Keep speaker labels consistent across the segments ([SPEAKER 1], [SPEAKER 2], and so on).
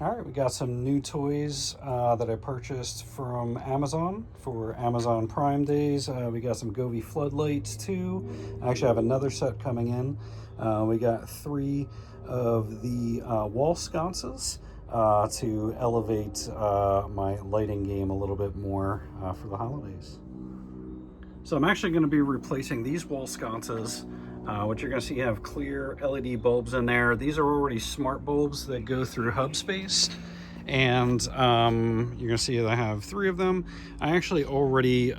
[SPEAKER 1] All right, we got some new toys that I purchased from Amazon for Amazon Prime Days. We got some Govee floodlights too. I actually have another set coming in. We got three of the wall sconces to elevate my lighting game a little bit more for the holidays. So I'm actually going to be replacing these wall sconces, which you're going to see have clear LED bulbs in there. These are already smart bulbs that go through hub space. And you're going to see that I have three of them. I actually already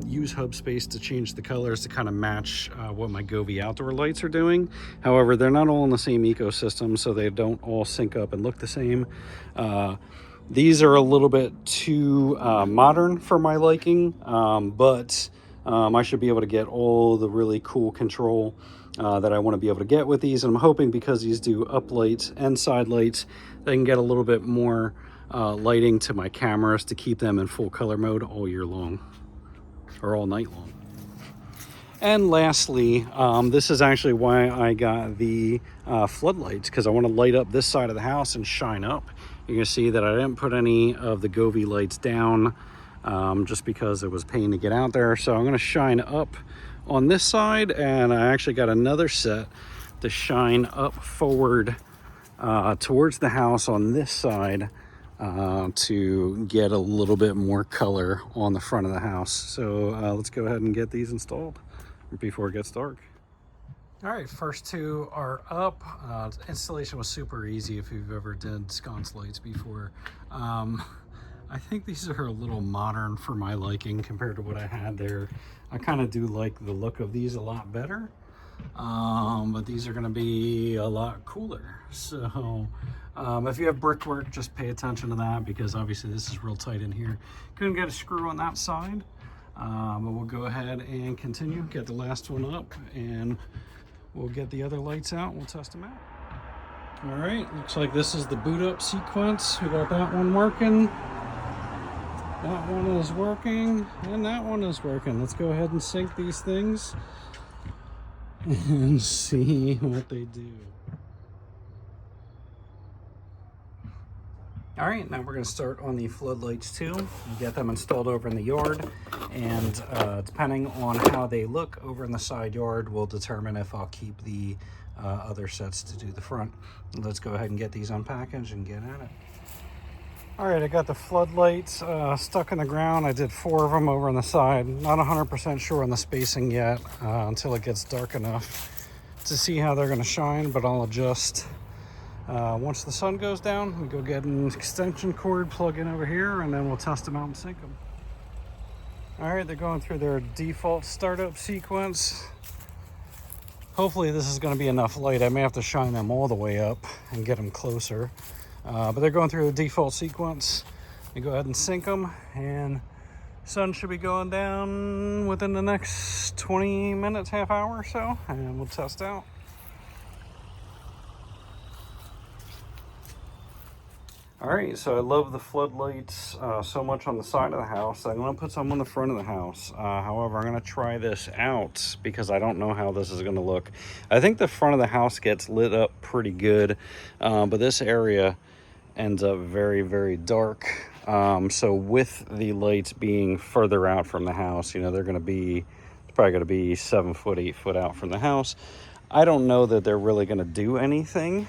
[SPEAKER 1] use hub space to change the colors to kind of match what my Govee Outdoor lights are doing. However, they're not all in the same ecosystem, so they don't all sync up and look the same. These are a little bit too modern for my liking, but I should be able to get all the really cool control that I want to be able to get with these. And I'm hoping because these do up lights and side lights, they can get a little bit more lighting to my cameras to keep them in full color mode all year long, or all night long. And lastly, this is actually why I got the floodlights, because I want to light up this side of the house and shine up. You can see that I didn't put any of the Govee lights down just because it was a pain to get out there. So I'm going to shine up on this side, and I actually got another set to shine up forward towards the house on this side to get a little bit more color on the front of the house. So let's go ahead and get these installed before it gets dark. All right, first two are up. Installation was super easy if you've ever did sconce lights before. I think these are a little modern for my liking compared to what I had there. I kind of do like the look of these a lot better, but these are going to be a lot cooler. So if you have brickwork, just pay attention to that, because obviously this is real tight in here. Couldn't get a screw on that side. But we'll go ahead and continue, get the last one up, and we'll get the other lights out and we'll test them out. All right, looks like this is the boot up sequence. We got that one working, that one is working, and that one is working. Let's go ahead and sync these things and see what they do. All right, now we're going to start on the floodlights too and get them installed over in the yard. And depending on how they look over in the side yard will determine if I'll keep the other sets to do the front. Let's go ahead and get these unpackaged and get at it. All right, I got the floodlights stuck in the ground. I did 4 of them over on the side. Not 100% sure on the spacing yet until it gets dark enough to see how they're going to shine, but I'll adjust. Once the sun goes down, we go get an extension cord, plug in over here, and then we'll test them out and sync them. All right, they're going through their default startup sequence. Hopefully this is going to be enough light. I may have to shine them all the way up and get them closer. But they're going through the default sequence. You go ahead and sync them, and sun should be going down within the next 20 minutes, half hour or so, and we'll test out. All right, so I love the floodlights so much on the side of the house. I'm going to put some on the front of the house. However, I'm going to try this out because I don't know how this is going to look. I think the front of the house gets lit up pretty good, but this area ends up very, very dark. So with the lights being further out from the house, you know, they're going to be, it's probably going to be 7 foot, 8 foot out from the house. I don't know that they're really going to do anything.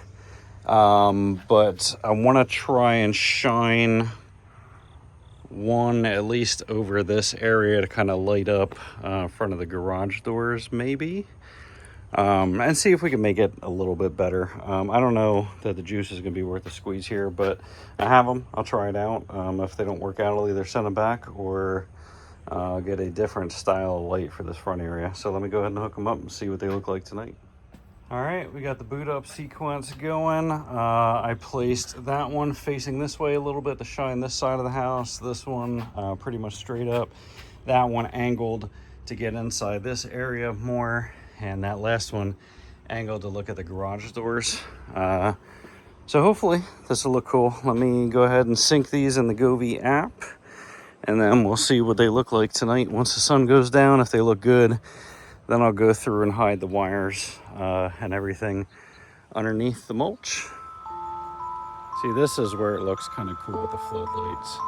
[SPEAKER 1] But I want to try and shine one at least over this area to kind of light up front of the garage doors maybe, and see if we can make it a little bit better. I don't know that the juice is going to be worth the squeeze here, but I have them. I'll try it out. If they don't work out, I'll either send them back or get a different style of light for this front area. So let me go ahead and hook them up and see what they look like tonight. All right, we got the boot up sequence going. I placed that one facing this way a little bit to shine this side of the house. This one pretty much straight up. That one angled to get inside this area more. And that last one angled to look at the garage doors. So hopefully this will look cool. Let me go ahead and sync these in the Govee app, and then we'll see what they look like tonight. Once the sun goes down, if they look good, then I'll go through and hide the wires and everything underneath the mulch. See, this is where it looks kind of cool with the floodlights.